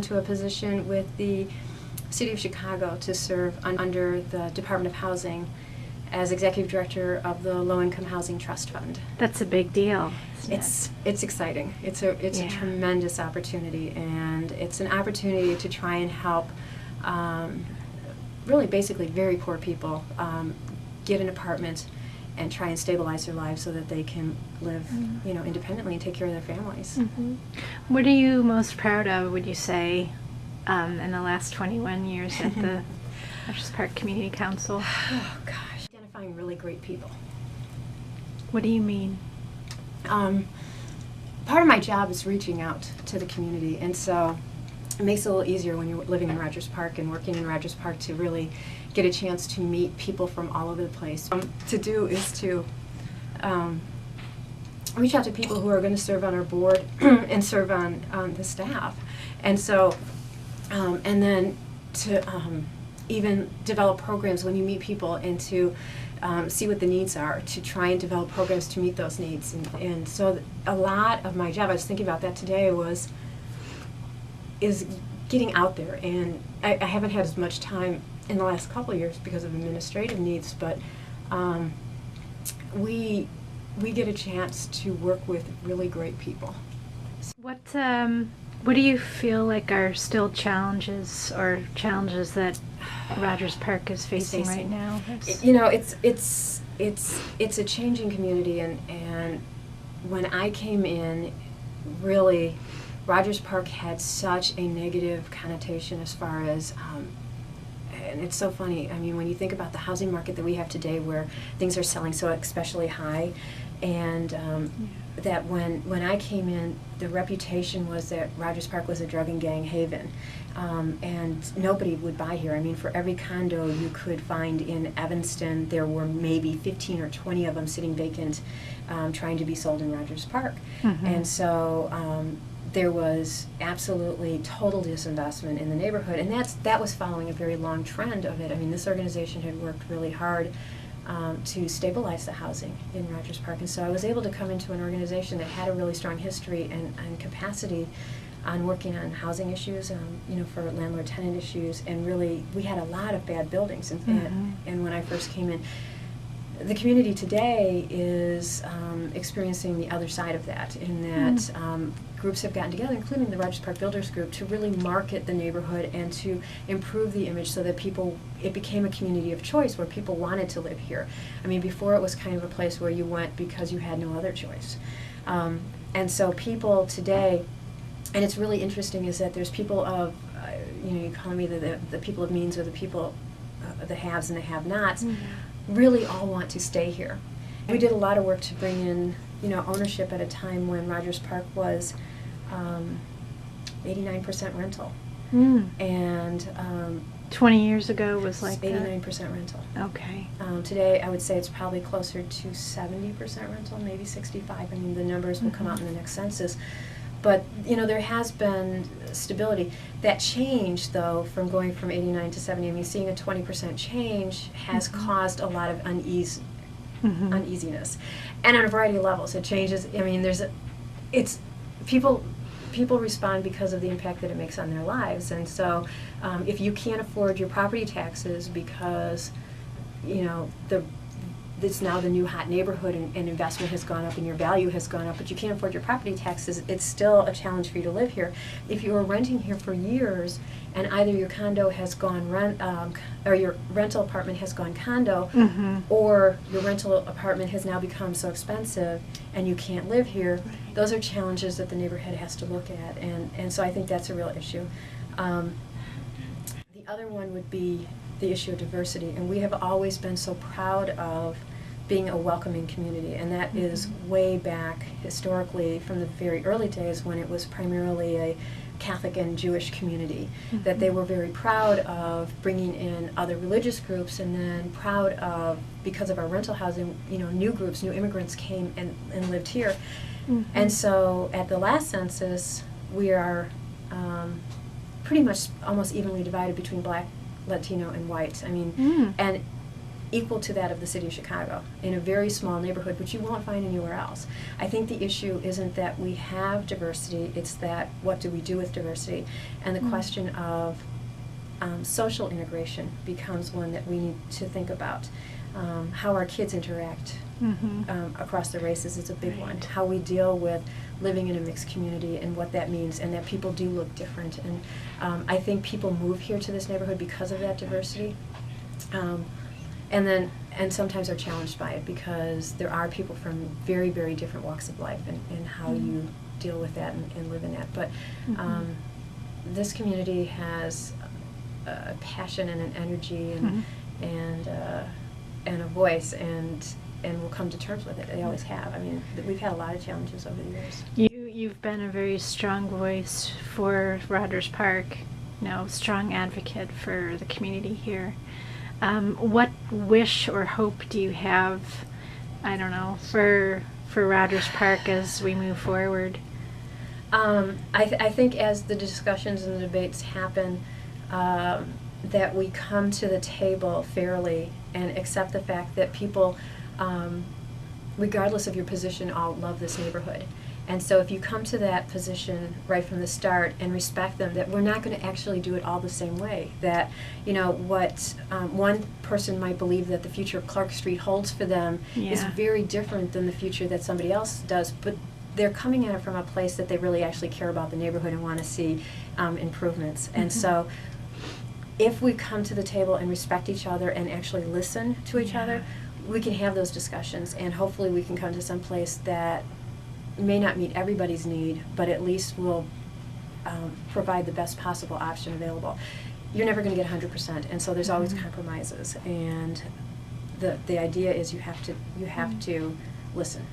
into a position with the City of Chicago to serve under the Department of Housing as Executive Director of the Low Income Housing Trust Fund. That's a big deal. It's exciting. It's a tremendous opportunity, and it's an opportunity to try and help really basically very poor people get an apartment and try and stabilize their lives so that they can live, independently and take care of their families. What are you most proud of, would you say, in the last 21 years at the Rogers Park Community Council? Oh gosh, identifying really great people. What do you mean? Part of my job is reaching out to the community, and so it makes it a little easier when you're living in Rogers Park and working in Rogers Park to really get a chance to meet people from all over the place. To do is to reach out to people who are going to serve on our board and serve on the staff, and so and then to even develop programs when you meet people and to see what the needs are, to try and develop programs to meet those needs. And so a lot of my job, I was thinking about that today, is getting out there. And I haven't had as much time in the last couple of years because of administrative needs, but we get a chance to work with really great people. What do you feel like are still challenges that Rogers Park is facing right now? It's a changing community, and when I came in, really, Rogers Park had such a negative connotation as far as, and it's so funny, I mean, when you think about the housing market that we have today where things are selling so especially high, and that when I came in, the reputation was that Rogers Park was a drug and gang haven, and nobody would buy here. I mean, for every condo you could find in Evanston, there were maybe 15 or 20 of them sitting vacant, trying to be sold in Rogers Park. And so there was absolutely total disinvestment in the neighborhood, and that was following a very long trend of it. I mean, this organization had worked really hard to stabilize the housing in Rogers Park, and so I was able to come into an organization that had a really strong history and capacity on working on housing issues, for landlord-tenant issues, and really we had a lot of bad buildings, and when I first came in, the community today is experiencing the other side of that, in that groups have gotten together, including the Rogers Park Builders Group, to really market the neighborhood and to improve the image so that it became a community of choice where people wanted to live here. I mean, before it was kind of a place where you went because you had no other choice. And so people today, and it's really interesting, is that there's people of, you call me the people of means, or the people, the haves and the have-nots, really all want to stay here. We did a lot of work to bring in, ownership at a time when Rogers Park was 89% rental. And 20 years ago was like 89% rental. Okay. Today, I would say it's probably closer to 70% rental, maybe 65. I mean, the numbers will come out in the next census. But, there has been stability. That change, though, from going from 89 to 70, I mean, seeing a 20% change has caused a lot of uneasiness. And on a variety of levels. It changes, I mean, people respond because of the impact that it makes on their lives. And so if you can't afford your property taxes because, it's now the new hot neighborhood, and investment has gone up and your value has gone up, but you can't afford your property taxes, it's still a challenge for you to live here. If you were renting here for years and either your condo has gone or your rental apartment has gone condo, or your rental apartment has now become so expensive and you can't live here, those are challenges that the neighborhood has to look at, and so I think that's a real issue. The other one would be the issue of diversity, and we have always been so proud of being a welcoming community, and that is way back historically from the very early days when it was primarily a Catholic and Jewish community, that they were very proud of bringing in other religious groups, and then proud of, because of our rental housing, new groups, new immigrants came and lived here. And so at the last census, we are pretty much almost evenly divided between Black, Latino, and white. I mean, and equal to that of the city of Chicago in a very small neighborhood, which you won't find anywhere else. I think the issue isn't that we have diversity, it's that what do we do with diversity? And the question of social integration becomes one that we need to think about. How our kids interact across the races is a big one. How we deal with living in a mixed community and what that means, and that people do look different. And I think people move here to this neighborhood because of that diversity. And sometimes are challenged by it because there are people from very, very different walks of life, and how you deal with that and live in that. But this community has a passion and an energy and a voice, and will come to terms with it. They always have. I mean, we've had a lot of challenges over the years. You've been a very strong voice for Rogers Park, strong advocate for the community here. What wish or hope do you have, I don't know, for Rogers Park as we move forward? I think as the discussions and the debates happen, that we come to the table fairly and accept the fact that people, regardless of your position, all love this neighborhood. And so if you come to that position right from the start and respect them, that we're not going to actually do it all the same way. That, what one person might believe that the future of Clark Street holds for them is very different than the future that somebody else does. But they're coming at it from a place that they really actually care about the neighborhood and want to see improvements. And so if we come to the table and respect each other and actually listen to each other, we can have those discussions, and hopefully we can come to some place that may not meet everybody's need, but at least will provide the best possible option available. You're never going to get 100%, and so there's always compromises. And the idea is you have to listen.